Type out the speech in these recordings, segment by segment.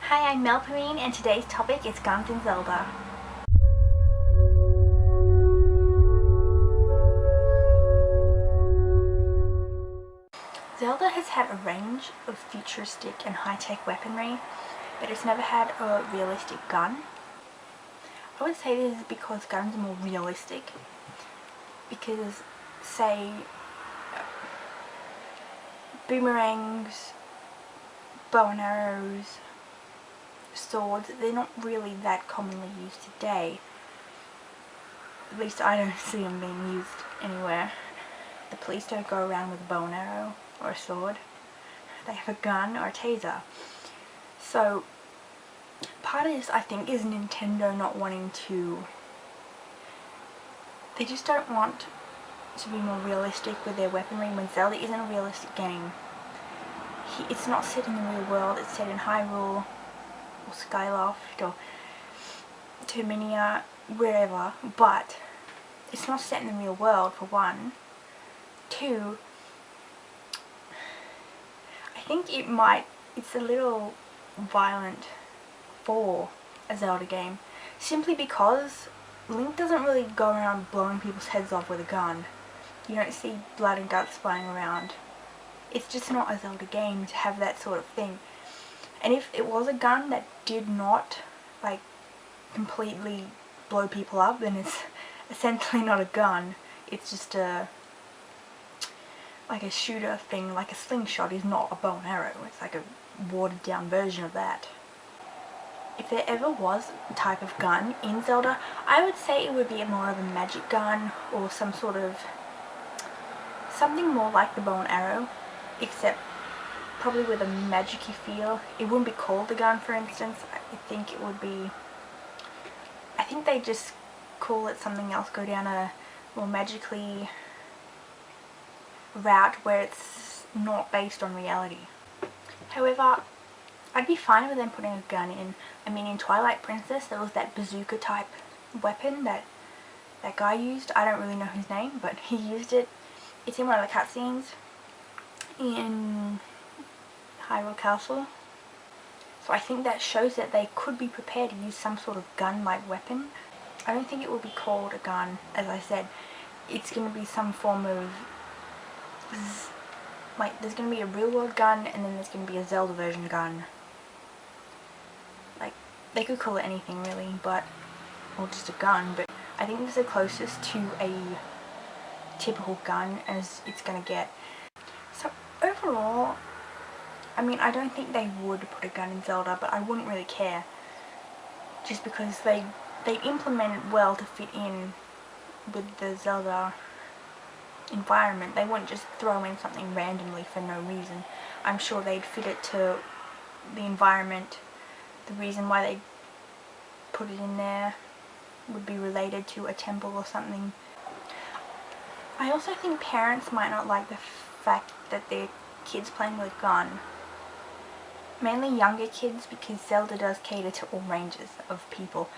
Hi, I'm Mel Perrine and today's topic is guns in Zelda. Zelda has had a range of futuristic and high-tech weaponry, but it's never had a realistic gun. I would say this is because guns are more realistic, because say boomerangs, bow and arrows, swords, they're not really that commonly used today. At least I don't see them being used anywhere. The police don't go around with a bow and arrow or a sword. They have a gun or a taser. So part of this, I think, is Nintendo not wanting to... They just don't want to be more realistic with their weaponry when Zelda isn't a realistic game. It's not set in the real world, it's set in Hyrule or Skyloft or Termina, wherever, but it's not set in the real world, for one. Two, I think it's a little violent for a Zelda game, simply because Link doesn't really go around blowing people's heads off with a gun. You don't see blood and guts flying around. It's just not a Zelda game to have that sort of thing. And if it was a gun that did not, like, completely blow people up, then it's essentially not a gun. It's just like a shooter thing. Like a slingshot is not a bow and arrow. It's like a watered down version of that. If there ever was a type of gun in Zelda, I would say it would be more of a magic gun or some sort of something more like the bow and arrow, except probably with a magic-y feel. It wouldn't be called a gun, for instance. I think it would be... I think they just call it something else, go down a more magically route where it's not based on reality. However, I'd be fine with them putting a gun in. I mean, in Twilight Princess there was that bazooka type weapon that guy used. I don't really know his name, but he used it. It's in one of the cutscenes in Hyrule Castle. So I think that shows that they could be prepared to use some sort of gun-like weapon. I don't think it will be called a gun, as I said. It's going to be some form of... like, there's going to be a real-world gun, and then there's going to be a Zelda version gun. Like, they could call it anything, really, but... or just a gun, but I think this is the closest to a typical gun as it's going to get. So, overall, I mean, I don't think they would put a gun in Zelda, but I wouldn't really care. Just because they implement it well to fit in with the Zelda environment. They wouldn't just throw in something randomly for no reason. I'm sure they'd fit it to the environment. The reason why they put it in there would be related to a temple or something. I also think parents might not like the fact that their kids playing with a gun. Mainly younger kids, because Zelda does cater to all ranges of people.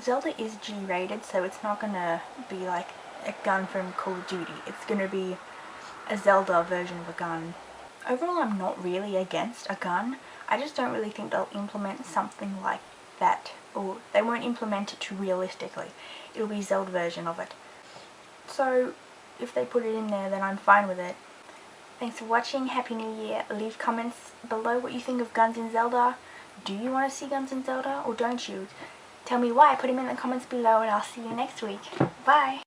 Zelda is G-rated, so it's not gonna be like a gun from Call of Duty. It's gonna be a Zelda version of a gun. Overall, I'm not really against a gun. I just don't really think they'll implement something like that, or they won't implement it too realistically. It'll be a Zelda version of it. So, if they put it in there, then I'm fine with it. Thanks for watching. Happy New Year. Leave comments below what you think of guns in Zelda. Do you want to see guns in Zelda, or don't you? Tell me why. Put them in the comments below, and I'll see you next week. Bye!